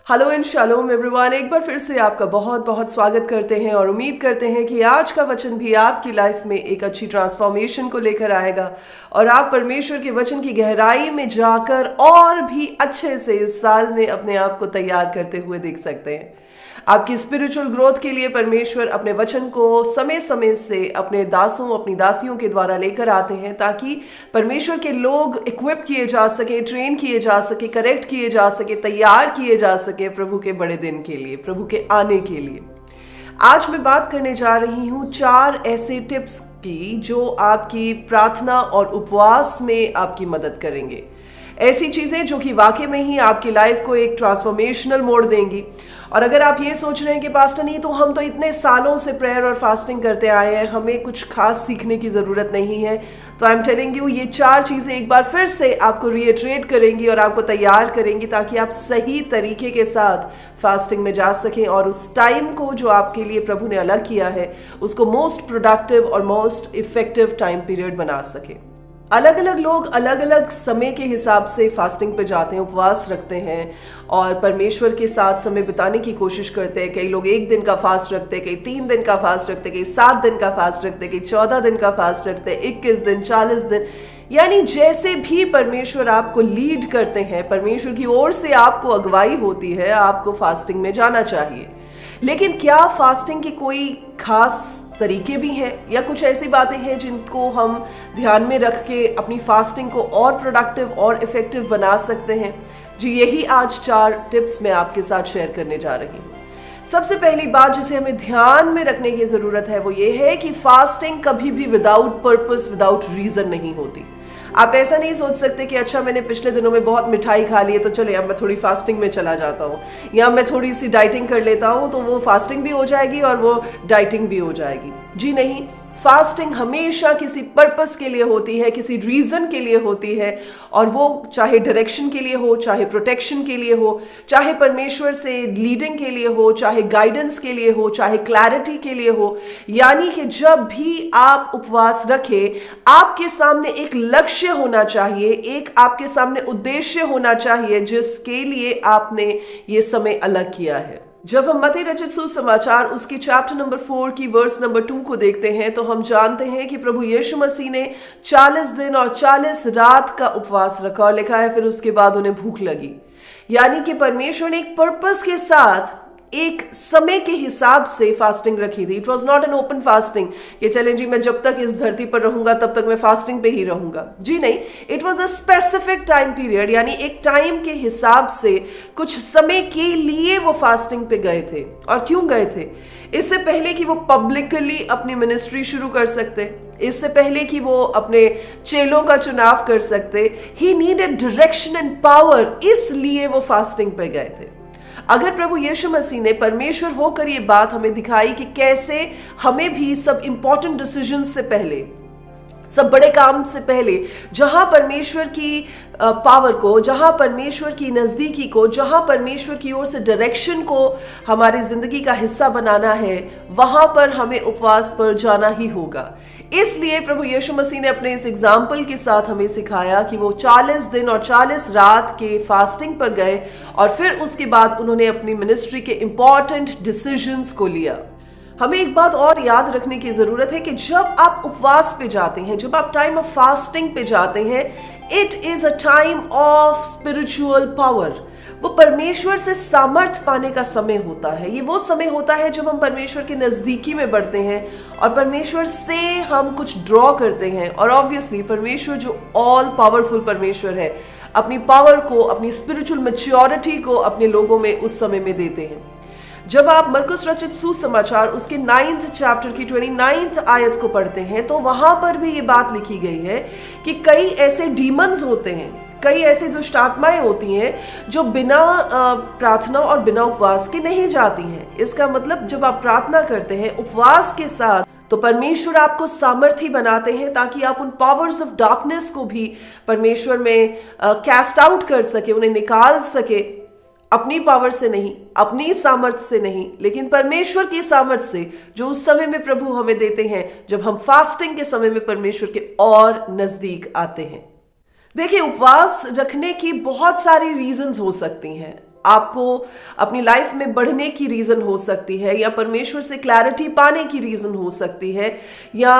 Hello and shalom everyone, एक बार फिर से आपका बहुत बहुत स्वागत करते हैं और उम्मीद करते हैं कि आज का वचन भी आपकी लाइफ में एक अच्छी ट्रांसफॉर्मेशन को लेकर आएगा और आप परमेश्वर के वचन की गहराई में जाकर और भी अच्छे से इस साल में अपने आप को तैयार करते हुए देख सकते हैं। आपकी स्पिरिचुअल ग्रोथ के लिए परमेश्वर अपने वचन को समय समय से अपने दासों अपनी दासियों के द्वारा लेकर आते हैं ताकि परमेश्वर के लोग इक्विप किए जा सके, ट्रेन किए जा सके, करेक्ट किए जा सके, तैयार किए जा सके प्रभु के बड़े दिन के लिए, प्रभु के आने के लिए। आज मैं बात करने जा रही हूँ 4 ऐसे टिप्स की जो आपकी प्रार्थना और उपवास में आपकी मदद करेंगे। ऐसी चीजें जो कि वाकई में ही आपकी लाइफ को एक ट्रांसफॉर्मेशनल मोड़ देंगी। और अगर आप ये सोच रहे हैं कि पास्टर नहीं तो हम तो इतने सालों से प्रेयर और फास्टिंग करते आए हैं, हमें कुछ खास सीखने की जरूरत नहीं है, तो आई एम टेलिंग यू ये 4 चीजें एक बार फिर से आपको रिएटरेट करेंगी और आपको तैयार करेंगी ताकि आप सही तरीके के साथ फास्टिंग में जा सकें और उस टाइम को जो आपके लिए प्रभु ने अलग किया है उसको मोस्ट प्रोडक्टिव और मोस्ट इफेक्टिव टाइम पीरियड बना सके। अलग अलग लोग अलग अलग समय के हिसाब से फास्टिंग पे जाते हैं, उपवास रखते हैं और परमेश्वर के साथ समय बिताने की कोशिश करते हैं। कई लोग 1 दिन का फास्ट रखते हैं, कई 3 दिन का फास्ट रखते हैं, कई 7 दिन का फास्ट रखते हैं, कई 14 दिन का फास्ट रखते हैं, 21 दिन, 40 दिन, यानी जैसे भी परमेश्वर आपको लीड करते हैं, परमेश्वर की ओर से आपको अगुवाई होती है, आपको फास्टिंग में जाना चाहिए। लेकिन क्या फास्टिंग की कोई खास तरीके भी हैं या कुछ ऐसी बातें हैं जिनको हम ध्यान में रख के अपनी फास्टिंग को और प्रोडक्टिव और इफेक्टिव बना सकते हैं? जी, यही आज 4 टिप्स मैं आपके साथ शेयर करने जा रही हूँ। सबसे पहली बात जिसे हमें ध्यान में रखने की जरूरत है वो ये है कि फास्टिंग कभी भी विदाउट पर्पस, विदाउट रीजन नहीं होती। आप ऐसा नहीं सोच सकते कि अच्छा मैंने पिछले दिनों में बहुत मिठाई खा ली है तो चले अब मैं थोड़ी फास्टिंग में चला जाता हूँ, या मैं थोड़ी सी डाइटिंग कर लेता हूँ तो वो फास्टिंग भी हो जाएगी और वो डाइटिंग भी हो जाएगी। जी नहीं, फास्टिंग हमेशा किसी पर्पस के लिए होती है, किसी रीजन के लिए होती है, और वो चाहे डायरेक्शन के लिए हो, चाहे प्रोटेक्शन के लिए हो, चाहे परमेश्वर से लीडिंग के लिए हो, चाहे गाइडेंस के लिए हो, चाहे क्लैरिटी के लिए हो। यानी कि जब भी आप उपवास रखें, आपके सामने एक लक्ष्य होना चाहिए, एक आपके सामने उद्देश्य होना चाहिए जिसके लिए आपने ये समय अलग किया है। जब हम मत्ती रचित सुसमाचार उसकी चैप्टर नंबर 4 की वर्स नंबर 2 को देखते हैं तो हम जानते हैं कि प्रभु यीशु मसीह ने 40 दिन और 40 रात का उपवास रखा और लिखा है फिर उसके बाद उन्हें भूख लगी। यानी कि परमेश्वर ने एक पर्पस के साथ एक समय के हिसाब से फास्टिंग रखी थी। It was not an open fasting कि चले जी मैं जब तक इस धरती पर रहूंगा तब तक मैं फास्टिंग पे ही रहूंगा। जी नहीं, it was a specific time period, यानी एक टाइम के हिसाब से कुछ समय के लिए वो फास्टिंग पे गए थे। और क्यों गए थे? इससे पहले कि वो पब्लिकली अपनी मिनिस्ट्री शुरू कर सकते, इससे पहले कि वो अपने चेलों का चुनाव कर सकते, he needed direction and power, इसलिए वो फास्टिंग पे गए थे। अगर प्रभु यीशु मसीह ने परमेश्वर होकर ये बात हमें दिखाई कि कैसे हमें भी सब इंपॉर्टेंट डिसीजंस से पहले, सब बड़े काम से पहले, जहां परमेश्वर की पावर को, जहां परमेश्वर की नजदीकी को, जहां परमेश्वर की ओर से डायरेक्शन को हमारी जिंदगी का हिस्सा बनाना है, वहां पर हमें उपवास पर जाना ही होगा। इसलिए प्रभु यीशु मसीह ने अपने इस एग्जाम्पल के साथ हमें सिखाया कि वो 40 दिन और 40 रात के फास्टिंग पर गए और फिर उसके बाद उन्होंने अपनी मिनिस्ट्री के इंपॉर्टेंट डिसीजंस को लिया। हमें एक बात और याद रखने की जरूरत है कि जब आप उपवास पे जाते हैं, जब आप टाइम ऑफ फास्टिंग पे जाते हैं, it is a time of spiritual power. वो परमेश्वर से सामर्थ पाने का समय होता है। ये वो समय होता है जब हम परमेश्वर के नजदीकी में बढ़ते हैं और परमेश्वर से हम कुछ ड्रॉ करते हैं। और ऑब्वियसली परमेश्वर जो ऑल पावरफुल परमेश्वर है, अपनी पावर को, अपनी स्पिरिचुअल मैच्योरिटी को अपने लोगों में उस समय में देते हैं। जब आप मरकुस रचित सुसमाचार उसके 9th चैप्टर की 29th आयत को पढ़ते हैं तो वहां पर भी ये बात लिखी गई है कि कई ऐसे डीमंस होते हैं, कई ऐसी दुष्ट आत्माएं होती हैं जो बिना प्रार्थना और बिना उपवास के नहीं जाती हैं। इसका मतलब जब आप प्रार्थना करते हैं उपवास के साथ तो परमेश्वर आपको सामर्थी बनाते हैं ताकि आप उन पावर्स ऑफ डार्कनेस को भी परमेश्वर में कैस्ट आउट कर सके, उन्हें निकाल सके। अपनी पावर से नहीं, अपनी सामर्थ्य से नहीं, लेकिन परमेश्वर की सामर्थ्य से जो उस समय में प्रभु हमें देते हैं जब हम फास्टिंग के समय में परमेश्वर के और नजदीक आते हैं। देखिए, उपवास रखने की बहुत सारी रीजंस हो सकती हैं। आपको अपनी लाइफ में बढ़ने की रीजन हो सकती है, या परमेश्वर से क्लैरिटी पाने की रीजन हो सकती है, या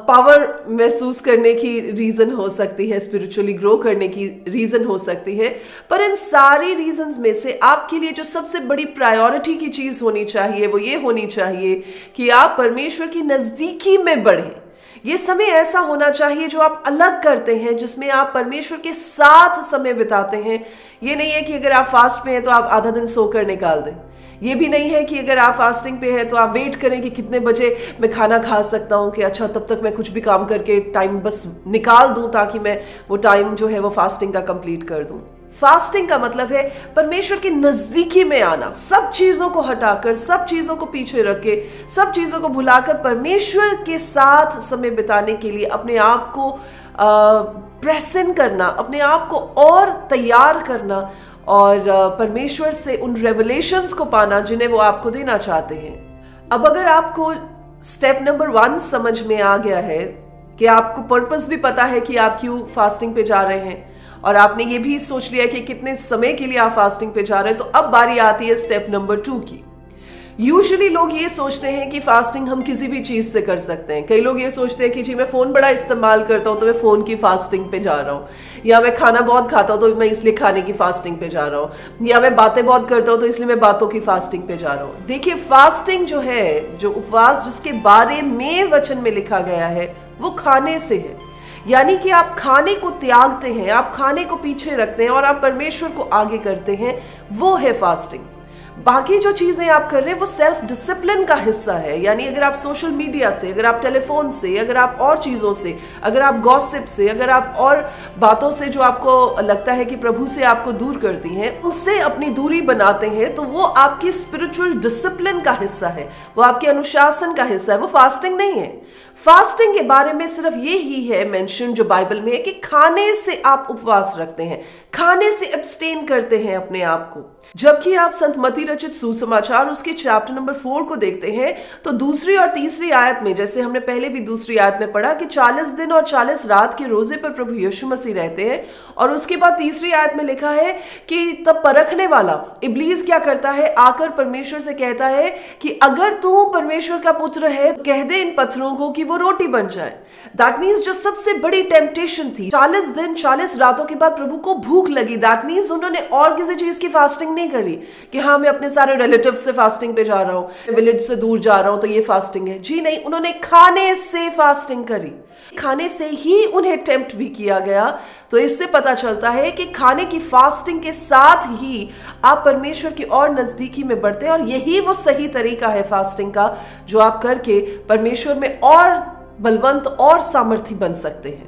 पावर महसूस करने की रीजन हो सकती है, स्पिरिचुअली ग्रो करने की रीजन हो सकती है। पर इन सारी रीजंस में से आपके लिए जो सबसे बड़ी प्रायोरिटी की चीज होनी चाहिए वो ये होनी चाहिए कि आप परमेश्वर की नजदीकी में बढ़ें। ये समय ऐसा होना चाहिए जो आप अलग करते हैं, जिसमें आप परमेश्वर के साथ समय बिताते हैं। ये नहीं है कि अगर आप फास्ट पे हैं तो आप आधा दिन सोकर निकाल दें। ये भी नहीं है कि अगर आप फास्टिंग पे हैं तो आप वेट करें कि कितने बजे मैं खाना खा सकता हूं, कि अच्छा तब तक मैं कुछ भी काम करके टाइम बस निकाल दूं ताकि मैं वो टाइम जो है वो फास्टिंग का कंप्लीट कर दूं। फास्टिंग का मतलब है परमेश्वर की नजदीकी में आना, सब चीजों को हटाकर, सब चीजों को पीछे रख के, सब चीजों को भुलाकर परमेश्वर के साथ समय बिताने के लिए अपने आप को प्रेजेंट करना, अपने आप को और तैयार करना, और परमेश्वर से उन रेवलेशंस को पाना जिन्हें वो आपको देना चाहते हैं। अब अगर आपको स्टेप नंबर 1 समझ में आ गया है कि आपको पर्पस भी पता है कि आप क्यों फास्टिंग पे जा रहे हैं, और आपने ये भी सोच लिया कि कितने समय के लिए आप फास्टिंग पे जा रहे हैं, तो अब बारी आती है स्टेप नंबर 2 की। यूजुअली लोग ये सोचते हैं कि फास्टिंग हम किसी भी चीज से कर सकते हैं। कई लोग ये सोचते हैं कि जी मैं फोन बड़ा इस्तेमाल करता हूं तो मैं फोन की फास्टिंग पे जा रहा हूं, या मैं खाना बहुत खाता हूं तो मैं इसलिए खाने की फास्टिंग पे जा रहा हूं, या मैं बातें बहुत करता हूं तो इसलिए मैं बातों की फास्टिंग पे जा रहा हूं। देखिए, फास्टिंग जो है, जो उपवास जिसके बारे में वचन में लिखा गया है, वो खाने से है। यानी कि आप खाने को त्यागते हैं, आप खाने को पीछे रखते हैं और आप परमेश्वर को आगे करते हैं, वो है फास्टिंग। बाकी जो चीजें आप कर रहे हैं वो सेल्फ डिसिप्लिन का हिस्सा है। यानी अगर आप सोशल मीडिया से, अगर आप टेलीफोन से, अगर आप और चीजों से, अगर आप गॉसिप से, अगर आप और बातों से जो आपको लगता है कि प्रभु से आपको दूर करती हैं, उससे अपनी दूरी बनाते हैं, तो वो आपकी स्पिरिचुअल डिसिप्लिन का हिस्सा है, वो आपके अनुशासन का हिस्सा है, वो फास्टिंग नहीं है। फास्टिंग के बारे में सिर्फ ये ही है मेंशन जो बाइबल में है कि खाने से आप उपवास रखते हैं, खाने से एब्सटेन करते हैं अपने आप को। जबकि आप संत मत्ती रचित सुसमाचार उसके चैप्टर नंबर 4 को देखते हैं तो दूसरी और तीसरी आयत में, जैसे हमने पहले भी दूसरी आयत में पढ़ा कि 40 दिन और 40 रात के रोजे पर प्रभु यीशु मसीह रहते हैं, और उसके बाद तीसरी आयत में लिखा है कि तब परखने वाला इब्लीस क्या करता है, आकर परमेश्वर से कहता है कि अगर तू परमेश्वर का पुत्र है तो कह दे इन पत्थरों को कि वो रोटी बन जाए। दैट मीन्स जो सबसे बड़ी टेम्पटेशन थी, 40 दिन 40 रातों के बाद प्रभु को भूख लगी। दैट मीन्स उन्होंने और किसी चीज की फास्टिंग नहीं करी कि हाँ मैं अपने सारे रिलेटिव से फास्टिंग पे जा रहा हूं, विलेज से दूर जा रहा हूं तो ये फास्टिंग है। जी नहीं, उन्होंने खाने से फास्टिंग करी, खाने से ही उन्हें टेम्प्ट भी किया गया। तो इससे पता चलता है कि खाने की फास्टिंग के साथ ही आप परमेश्वर की और नजदीकी में बढ़ते हैं, और यही वो सही तरीका है फास्टिंग का, जो आप करके परमेश्वर में और बलवंत और सामर्थी बन सकते हैं।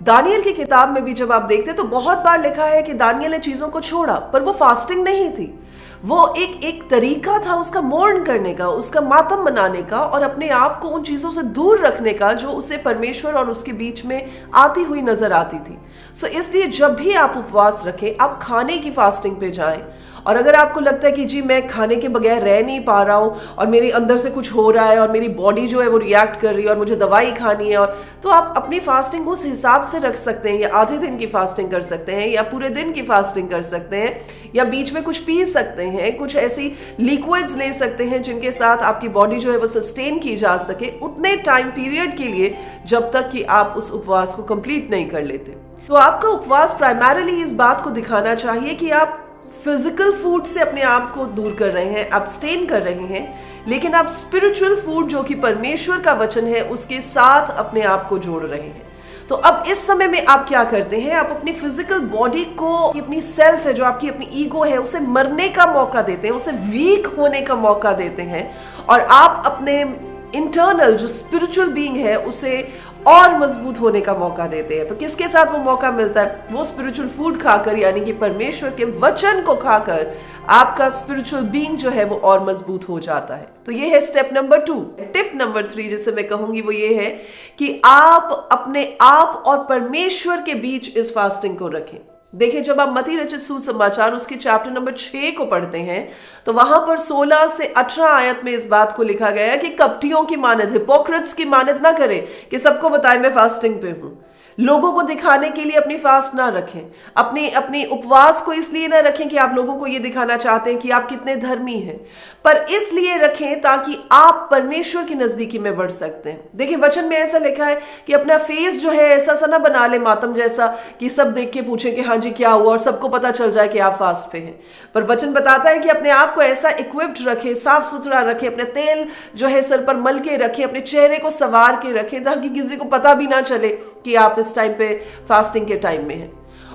दानियल की किताब में भी जब आप देखते हैं तो बहुत बार लिखा है कि दानियल ने चीजों को छोड़ा, पर वो फास्टिंग नहीं थी, वो एक तरीका था उसका मोर्न करने का, उसका मातम मनाने का, और अपने आप को उन चीजों से दूर रखने का जो उसे परमेश्वर और उसके बीच में आती हुई नजर आती थी। सो इसलिए जब भी आप उपवास रखें, आप खाने की फास्टिंग पे जाएं। और अगर आपको लगता है कि जी मैं खाने के बगैर रह नहीं पा रहा हूँ और मेरे अंदर से कुछ हो रहा है और मेरी बॉडी जो है वो रिएक्ट कर रही है और मुझे दवाई खानी है, और तो आप अपनी फास्टिंग उस हिसाब से रख सकते हैं, या आधे दिन की फास्टिंग कर सकते हैं, या पूरे दिन की फास्टिंग कर सकते हैं, या बीच में कुछ पी सकते हैं, कुछ ऐसी लिक्विड्स ले सकते हैं जिनके साथ आपकी बॉडी जो है वो सस्टेन की जा सके उतने टाइम पीरियड के लिए, जब तक कि आप उस उपवास को कंप्लीट नहीं कर लेते। तो आपका उपवास प्राइमरीली इस बात को दिखाना चाहिए कि आप फिजिकल फूड से अपने आप को दूर कर रहे हैं, अब्सटेन कर रहे हैं, लेकिन आप स्पिरिचुअल फूड जो कि परमेश्वर का वचन है उसके साथ अपने आप को जोड़ रहे हैं। तो अब इस समय में आप क्या करते हैं, आप अपनी फिजिकल बॉडी को, अपनी सेल्फ है जो आपकी अपनी ईगो है, उसे मरने का मौका देते हैं, उसे वीक होने का मौका देते हैं, और आप अपने इंटरनल जो स्पिरिचुअल बीइंग है उसे और मजबूत होने का मौका देते हैं। तो किसके साथ वो मौका मिलता है, वो स्पिरिचुअल फूड खाकर, यानी कि परमेश्वर के वचन को खाकर आपका स्पिरिचुअल बीइंग जो है वो और मजबूत हो जाता है। तो ये है स्टेप नंबर 2। टिप नंबर 3 जिसे मैं कहूंगी वो ये है कि आप अपने आप और परमेश्वर के बीच इस फास्टिंग को रखें। देखिए, जब आप मत्ती रचित सुसमाचार उसके चैप्टर नंबर 6 को पढ़ते हैं तो वहां पर 16 से 18 आयत में इस बात को लिखा गया है कि कपटियों की मानद, हिपोक्रेट्स की मानद ना करें कि सबको बताएं मैं फास्टिंग पे हूं। लोगों को दिखाने के लिए अपनी फास्ट ना रखें, अपने उपवास को इसलिए ना रखें कि आप लोगों को ये दिखाना चाहते हैं कि आप कितने धर्मी हैं, पर इसलिए रखें ताकि आप परमेश्वर की नजदीकी में बढ़ सकते हैं। देखिए वचन में ऐसा लिखा है कि अपना फेस जो है ऐसा सा ना बना ले मातम जैसा कि सब देख के पूछे कि हाँ जी क्या हुआ, और सबको पता चल जाए कि आप फास्ट पे हैं। पर वचन बताता है कि अपने आप को ऐसा इक्विप्ड रखें, साफ सुथरा रखें, अपने तेल जो है सर पर मल के रखें, अपने चेहरे को संवार के रखें ताकि किसी को पता भी ना चले कि आप इस टाइम पे फास्टिंग के टाइम में हैं।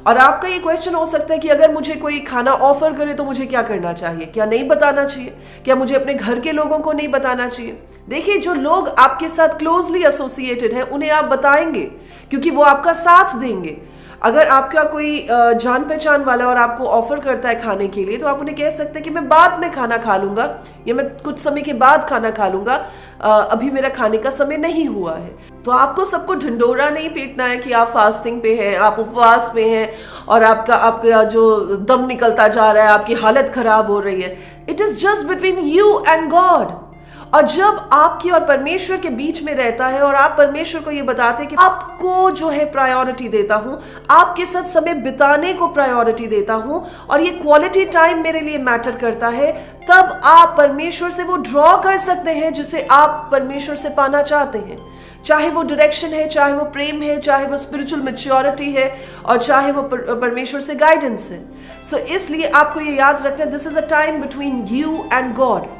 और आपका ये क्वेश्चन हो सकता है कि अगर मुझे कोई खाना ऑफर करे तो मुझे क्या करना चाहिए? क्या नहीं बताना चाहिए? क्या मुझे अपने घर के लोगों को नहीं बताना चाहिए? देखिए जो लोग आपके साथ क्लोजली एसोसिएटेड हैं उन्हें आप बताएंगे क्योंकि वो आपका साथ देंगे। अगर आपका कोई जान पहचान वाला और आपको ऑफर करता है खाने के लिए तो आप उन्हें कह सकते हैं कि मैं बाद में खाना खा लूंगा या मैं कुछ समय के बाद खाना खा लूंगा, अभी मेरा खाने का समय नहीं हुआ है। तो आपको सबको ढिंडोरा नहीं पीटना है कि आप फास्टिंग पे हैं, आप उपवास में हैं और आपका जो दम निकलता जा रहा है, आपकी हालत खराब हो रही है। It is just between you and God. और जब आपकी और परमेश्वर के बीच में रहता है और आप परमेश्वर को ये बताते हैं कि आपको जो है प्रायोरिटी देता हूं, आपके साथ समय बिताने को प्रायोरिटी देता हूं और ये क्वालिटी टाइम मेरे लिए मैटर करता है, तब आप परमेश्वर से वो ड्रॉ कर सकते हैं जिसे आप परमेश्वर से पाना चाहते हैं। चाहे वो डायरेक्शन है, चाहे वो प्रेम है, चाहे वो स्पिरिचुअल मैच्योरिटी है और चाहे वो परमेश्वर से गाइडेंस है। सो इसलिए आपको ये याद रखना, this is a time between you and God.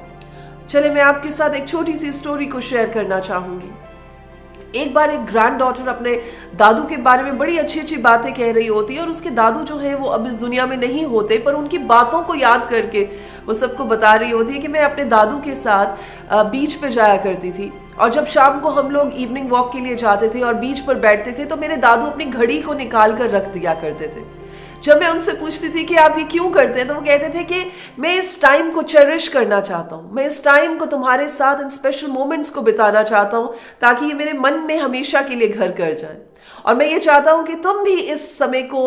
चले मैं आपके साथ एक छोटी सी स्टोरी को शेयर करना चाहूंगी। एक बार एक ग्रैंड डॉटर अपने दादू के बारे में बड़ी अच्छी अच्छी बातें कह रही होती है और उसके दादू जो है वो अब इस दुनिया में नहीं होते, पर उनकी बातों को याद करके वो सबको बता रही होती है कि मैं अपने दादू के साथ बीच पे जाया करती थी और जब शाम को हम लोग इवनिंग वॉक के लिए जाते थे और बीच पर बैठते थे तो मेरे दादू अपनी घड़ी को निकाल कर रख दिया करते थे। जब मैं उनसे पूछती थी कि आप ये क्यों करते हैं तो वो कहते थे कि मैं इस टाइम को चेरिश करना चाहता हूँ, मैं इस टाइम को तुम्हारे साथ इन स्पेशल मोमेंट्स को बिताना चाहता हूँ ताकि ये मेरे मन में हमेशा के लिए घर कर जाए। और मैं ये चाहता हूँ कि तुम भी इस समय को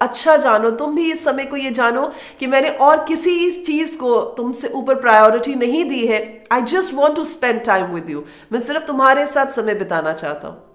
अच्छा जानो, तुम भी इस समय को ये जानो कि मैंने और किसी चीज को तुमसे ऊपर प्रायोरिटी नहीं दी है। I just want to spend time with you, मैं सिर्फ तुम्हारे साथ समय बिताना चाहता हूँ।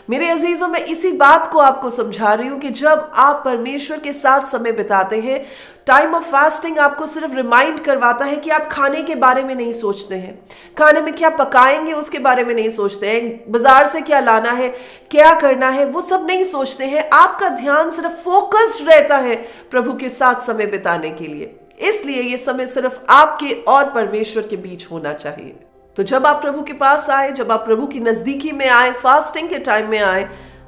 मेरे अजीजों, मैं इसी बात को आपको समझा रही हूं कि जब आप परमेश्वर के साथ समय बिताते हैं, टाइम ऑफ फास्टिंग आपको सिर्फ रिमाइंड करवाता है कि आप खाने के बारे में नहीं सोचते हैं, खाने में क्या पकाएंगे उसके बारे में नहीं सोचते हैं, बाजार से क्या लाना है, क्या करना है, वो सब नहीं सोचते हैं। आपका ध्यान सिर्फ फोकस्ड रहता है प्रभु के साथ समय बिताने के लिए। इसलिए ये समय सिर्फ आपके और परमेश्वर के बीच होना चाहिए। तो जब आप प्रभु के पास आए, जब आप प्रभु की नजदीकी में आए, फास्टिंग के टाइम में आए,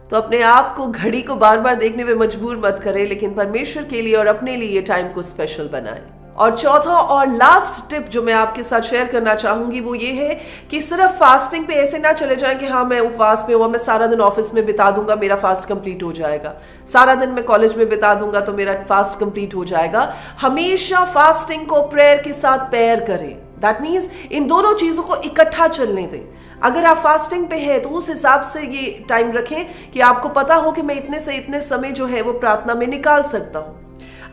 तो अपने आप को घड़ी को बार बार देखने में मजबूर मत करें, लेकिन परमेश्वर के लिए और अपने लिए टाइम को स्पेशल बनाएं। और चौथा और लास्ट टिप जो मैं आपके साथ शेयर करना चाहूंगी वो ये है कि सिर्फ फास्टिंग पे ऐसे ना चले जाएं कि हाँ मैं उपवास पे हुआ, मैं सारा दिन ऑफिस में बिता दूंगा, मेरा फास्ट कंप्लीट हो जाएगा, सारा दिन मैं कॉलेज में बिता दूंगा तो मेरा फास्ट कंप्लीट हो जाएगा। हमेशा फास्टिंग को प्रेयर के साथ पेयर करें। दैट मीन्स इन दोनों चीजों को इकट्ठा चलने दें। अगर आप फास्टिंग पे हैं तो उस हिसाब से ये टाइम रखें कि आपको पता हो कि मैं इतने से इतने समय जो है वो प्रार्थना में निकाल सकता हूं।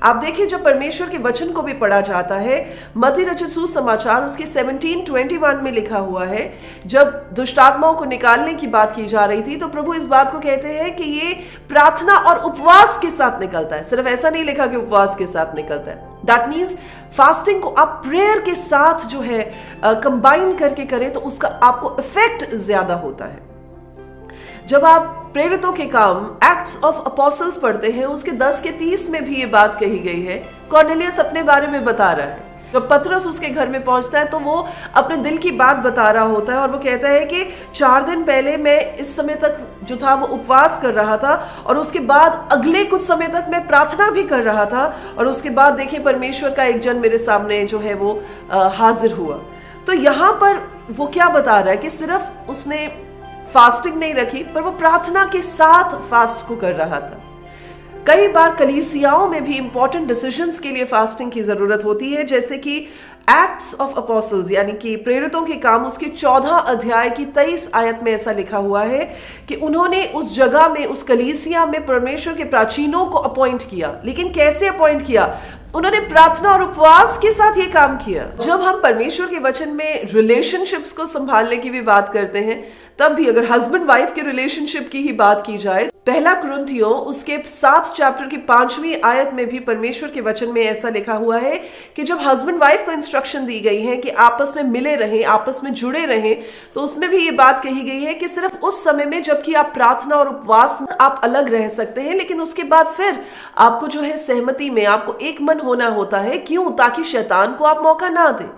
आप देखिए जब परमेश्वर के वचन को भी पढ़ा जाता है, मत्ती रचित सुसमाचार उसके 17:21 में लिखा हुआ है, जब दुष्ट आत्माओं को निकालने की बात की जा रही थी तो प्रभु इस बात को कहते हैं कि ये प्रार्थना और उपवास के साथ निकलता है। सिर्फ ऐसा नहीं लिखा कि उपवास के साथ निकलता है। दैट मीन्स फास्टिंग को आप प्रेयर के साथ जो है कंबाइन करके करें तो उसका आपको इफेक्ट ज्यादा होता है। जब आप प्रेरितों के काम एक्ट्स ऑफ अपोस्टल्स पढ़ते हैं उसके 10:30 में भी ये बात कही गई है। कॉर्नेलियस अपने बारे में बता रहा है, जब पतरस उसके घर में पहुंचता है तो वो अपने दिल की बात बता रहा होता है और वो कहता है कि 4 दिन पहले मैं इस समय तक जो था वो उपवास कर रहा था और उसके बाद अगले कुछ समय तक मैं प्रार्थना भी कर रहा था और उसके बाद देखिए परमेश्वर का एक जन मेरे सामने जो है वो हाजिर हुआ। तो यहाँ पर वो क्या बता रहा है कि सिर्फ उसने फास्टिंग नहीं रखी पर वो प्रार्थना के साथ फास्ट को कर रहा था। कई बार कलीसियाओं में भी इंपॉर्टेंट डिसीजंस के लिए फास्टिंग की जरूरत होती है, जैसे कि एक्ट्स ऑफ अपोस्टल्स यानी कि प्रेरितों के काम उसके 14 अध्याय की 23 आयत में ऐसा लिखा हुआ है कि उन्होंने उस जगह में, उस कलीसिया में परमेश्वर के प्राचीनों को अपॉइंट किया। लेकिन कैसे अपॉइंट किया? उन्होंने प्रार्थना और उपवास के साथ ये काम किया। जब हम परमेश्वर के वचन में रिलेशनशिप्स को संभालने की भी बात करते हैं तब भी अगर हस्बैंड वाइफ के रिलेशनशिप की ही बात की जाए, पहला कुरिन्थियों उसके 7 चैप्टर की 5वीं आयत में भी परमेश्वर के वचन में ऐसा लिखा हुआ है कि जब हस्बैंड वाइफ को इंस्ट्रक्शन दी गई है कि आपस में मिले रहें, आपस में जुड़े रहें, तो उसमें भी ये बात कही गई है कि सिर्फ उस समय में जबकि आप प्रार्थना और उपवास में आप अलग रह सकते हैं, लेकिन उसके बाद फिर आपको जो है सहमति में आपको एक मन होना होता है। क्यों? ताकि शैतान को आप मौका ना दें।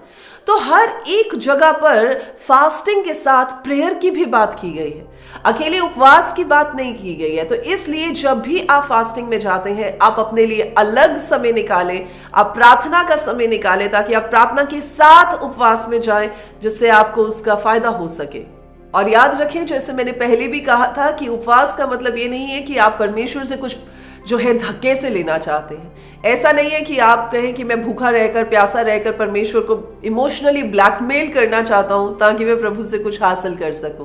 तो हर एक जगह पर फास्टिंग के साथ प्रेयर की भी बात की गई है, अकेले उपवास की बात नहीं की गई है। तो इसलिए जब भी आप फास्टिंग में जाते हैं, आप अपने लिए अलग समय निकालें, आप प्रार्थना का समय निकालें, ताकि आप प्रार्थना के साथ उपवास में जाएं, जिससे आपको उसका फायदा हो सके। और याद रखें, जैसे मैंने पहले भी कहा था कि उपवास का मतलब ये नहीं है कि आप परमेश्वर से कुछ जो है धक्के से लेना चाहते हैं। ऐसा नहीं है कि आप कहें कि मैं भूखा रहकर, प्यासा रहकर परमेश्वर को इमोशनली ब्लैकमेल करना चाहता हूं ताकि मैं प्रभु से कुछ हासिल कर सकूं।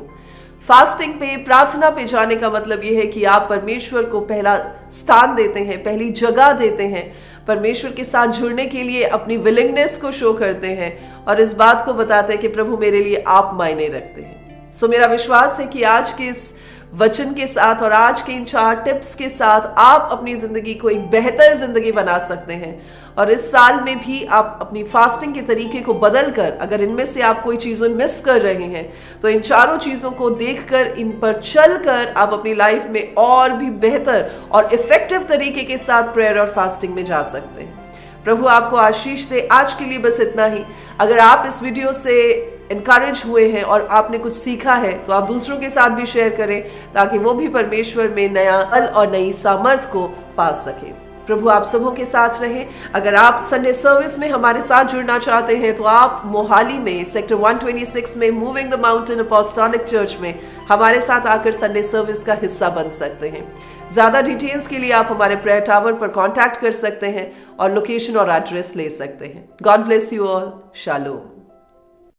फास्टिंग पे, प्रार्थना पे जाने का मतलब यह है कि आप परमेश्वर को पहला स्थान देते हैं, पहली जगह देते हैं, परमेश्वर के साथ जुड़ने के लिए अपनी विलिंगनेस को शो करते हैं और इस बात को बताते हैं कि प्रभु मेरे लिए आप मायने रखते हैं। सो मेरा विश्वास है कि आज के इस वचन के साथ और आज के इन 4 टिप्स के साथ आप अपनी जिंदगी को एक बेहतर जिंदगी बना सकते हैं। और इस साल में भी आप अपनी फास्टिंग के तरीके को बदलकर, अगर इनमें से आप कोई चीजें मिस कर रहे हैं, तो इन चारों चीजों को देखकर, इन पर चलकर आप अपनी लाइफ में और भी बेहतर और इफेक्टिव तरीके के साथ प्रेयर और फास्टिंग में जा सकते हैं। प्रभु आपको आशीष दे। आज के लिए बस इतना ही। अगर आप इस वीडियो से इनकरेज हुए हैं और आपने कुछ सीखा है, तो आप दूसरों के साथ भी शेयर करें ताकि वो भी परमेश्वर में नया बल और नई सामर्थ को पा सके। प्रभु आप सबों के साथ रहे। अगर आप संडे सर्विस में हमारे साथ जुड़ना चाहते हैं, तो आप मोहाली में सेक्टर 126 में मूविंग द माउंटेन अपॉस्टोलिक चर्च में हमारे साथ आकर संडे सर्विस का हिस्सा बन सकते हैं। ज्यादा डिटेल्स के लिए आप हमारे प्रेयर टावर पर कांटेक्ट कर सकते हैं और लोकेशन और एड्रेस ले सकते हैं। God bless you all. Shalom.